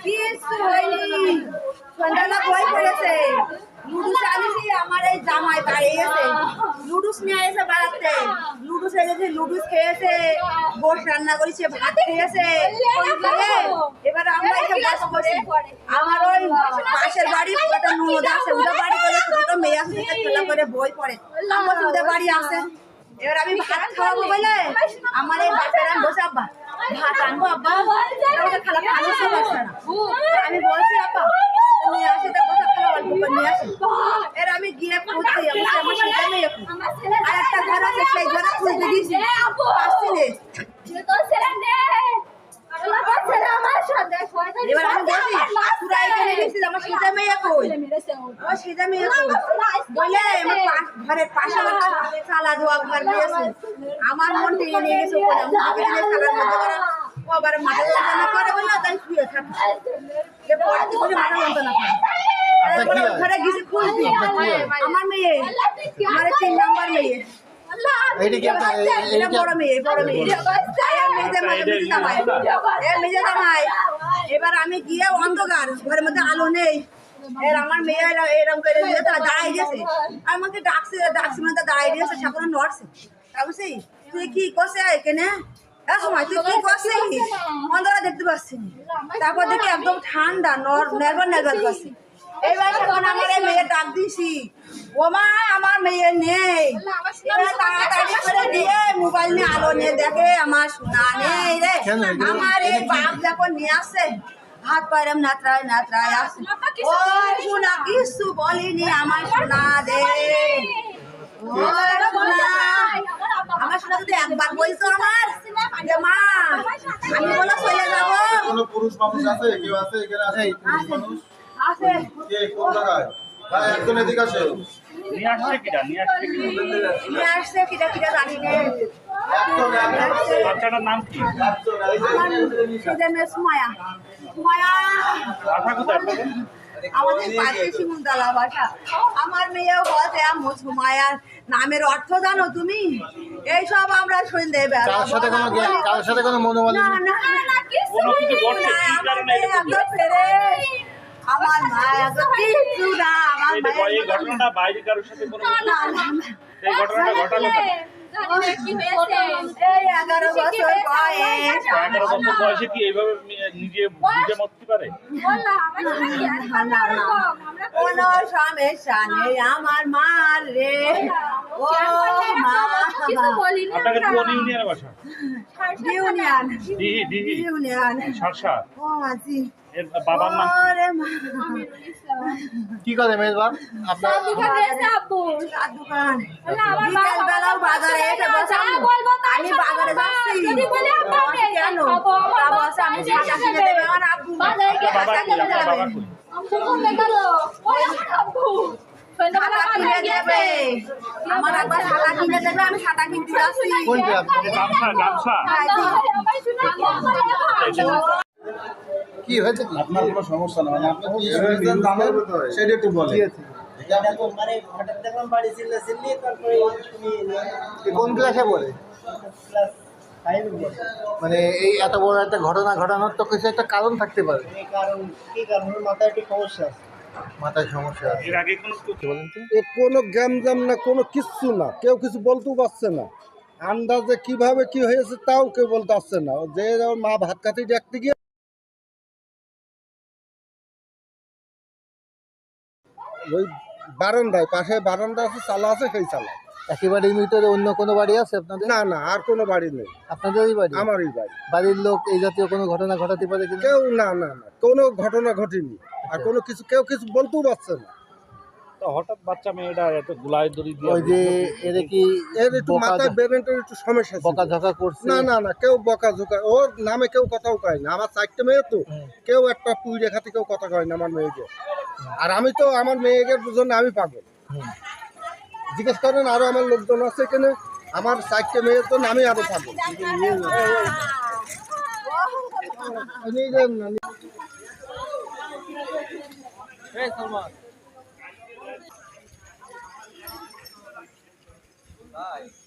কিছু হয়নি, সন্ধ্যাবেলা বই পড়েছে। লুডুস আনিছি, আমার এই জামাই বাড়ি গেছে, লুডুস নিয়ে এসে বাড়াতে, লুডুস এনেছে, লুডুস খেয়েছে, গোশ রান্না করেছে, ভাত খেয়েছে। এবার আমরা এসে বস করছি। আমার ওই পাশের বাড়ি ওটা ননদ আছে, ওদের বাড়ি করে দুটো মেয়ে আছে, খেলা করে বই পড়ে, আমার ওদের বাড়ি আছে। এবার আমি ভাত খাওয়াবো বলে আমার এই বাচ্চারা বসে, আব্বা ভাত আনবো, আব্বা ওটা খালা খালো সে পারছে না। আমি বলছি আব্বা নিয়ে আসি, তা কথা খাওয়া অল্প করে নিয়ে আসি। এর আমি গিয়ে খুঁজছি, আমার সেটা মেয়ে আর একটা ঘর আছে, সেই ঘরে খুঁজতে দিয়েছি, আসছি নে। এবার আমি বলছি পুরা এখানে গেছি, আমার সেটা মেয়ে কই, আমার সেটা মেয়ে কই বলে আমার ঘরের পাশে চালা ধোয়া ঘর দিয়েছে। আমার মন টেনে নিয়ে গেছে, ও আবার মাথা যন্ত্রণা করে বললো, তাই শুয়ে থাকে, পড়তে বলে মাথা যন্ত্রণা করে। ঘরে গেছি খুঁজছি, আমার মেয়ে, আমার 3 নম্বর মেয়ে, বড় মেয়ে, বড় মেয়ে মেজে জামাই। এবার আমি গিয়ে অন্ধকার, ঘরের মধ্যে আলো নেই, এর আমার মেয়ে এরকম করে দাঁড়াই দিয়েছে, আমাকে ডাকছে, মানে দাঁড়াই দিয়েছে, সামনে নড়ছে। বুঝছি তুই কি করছে এখানে, সময় তুই কি করছিস, অন্ধকার দেখতে পাচ্ছি। তারপর দেখি একদম ঠান্ডা, নেরবার করছি। এবার যখন আমার এই মেয়ে ডাক দিছি, ও মা আমার মেয়ে নেই, তাড়াতাড়ি করে দিয়ে মোবাইল নিয়ে আলো নিয়ে দেখে আমার সোনা নেই রে। আমার এই বাপ যখন নিয়ে আসছে, হাত পায়রাম নাতরায় নাতরায় আসছে, ও সোনা কিছু বলিনি, আমার সোনা দে, আমার সোনা যদি একবার বলতো আমার যে মা আমি বলে চলে যাবো। কোনো পুরুষ মানুষ আছে, কেউ আছে এখানে আছে পুরুষ মানুষ আছে কে কোন জায়গায় ভাই একজন এদিকে আসে, নিয়ে আসছে কিটা জানি না। বাচ্চাটার নাম কি? সুমায়া, সুমায়া আমাদের পাশে শিমুলতলা বাসা। আমার মেয়েও বলছে আম্মু সুমায়ার নামের অর্থ জানো তুমি? এইসব আমরা শুনতে কার সাথে কোনো মনোমালিন্য না না না কিছু আমার মা কিছু না, আমার এই ঘটনাটা বাইরে কারোর সাথে কোনো এই ঘটনাটা ঘটালো কেন? এই 11 বছর বয়স, 11 বছর বয়সে কি এইভাবে নিজে মরতে পারে? কোনো সমস্যা নেই আমার মার রে, ও মা। আপনাকে কোন ইউনিয়নের বাসা? ইউনিয়ন, দিহি ইউনিয়ন সারসা। ও মাঝি। এর বাবার নাম কি করে মেয়ের বাপ? আপনার দোকান বিকালবেলাও বাজারে এসে বসে, আমি বাজারে যাচ্ছি কেন, আমি ছাতা কিনে দেবে আমার আব্বু, ছাতা কিনে দেবে, ছাতা কিনে দেবে আমার আব্বা, ছাতা কিনে দেবে, আমি ছাতা কিনতে যাচ্ছি। গামছা কি হয়েছে? আপনার কোনো সমস্যা না, মানে আপনি কি হয়েছেন সেটা একটু বলেন। কোন ক্লাসে পড়ে? মানে এই এত বড় একটা ঘটনা ঘটানোর তো কিছু একটা কারণ থাকতে পারে। মাথায় একটু সমস্যা আছে, মাথায় সমস্যা আছে। এর আগে কোনো বলেন তো। এ কোনো গ্যামজাম না, কোনো কিচ্ছু না, কেউ কিছু বলতেও পারছে না। আন্দাজে কিভাবে কি হয়েছে তাও কেউ বলতে পারছে না। যে ওর মা ভাত খাতে দেখতে গিয়ে ওই বারান্দায়, পাশে বারান্দা আছে, চালা আছে, সেই চালা। একেবারে ভিতরে অন্য কোনো বাড়ি আছে আপনাদের? না না, আর কোনো বাড়ি নেই। আপনাদেরই বাড়ি? আমারই বাড়ি। বাড়ির লোক এই জাতীয় কোনো ঘটনা ঘটাতে পারে কিনা? কেউ না না না, কোনো ঘটনা ঘটেনি, আর কোনো কিছু কেউ কিছু বলতেও পারছে না। তো হঠাৎ বাচ্চা মেয়েটা এত গুলায় দড়ি দিয়ে ওই যে এর কি এর একটু মাথায় ব্রেনের একটু সমস্যা ছিল। বকাঝকা করছে? না না না, কেউ বকাঝকা, ওর নামে কেউ কথাও কয় না। আমার 4টে মেয়ে তো, কেউ একটা পুই রেখাতে কেউ কথা কয় না আমার মেয়েকে। আর আমি তো আমার মেয়েকে জন্য আমি পাগল। জিজ্ঞেস করেন, আরো আমার লোকজন আছে এখানে, আমার 4টে মেয়ের জন্য আমি আরো পাগল। Bye.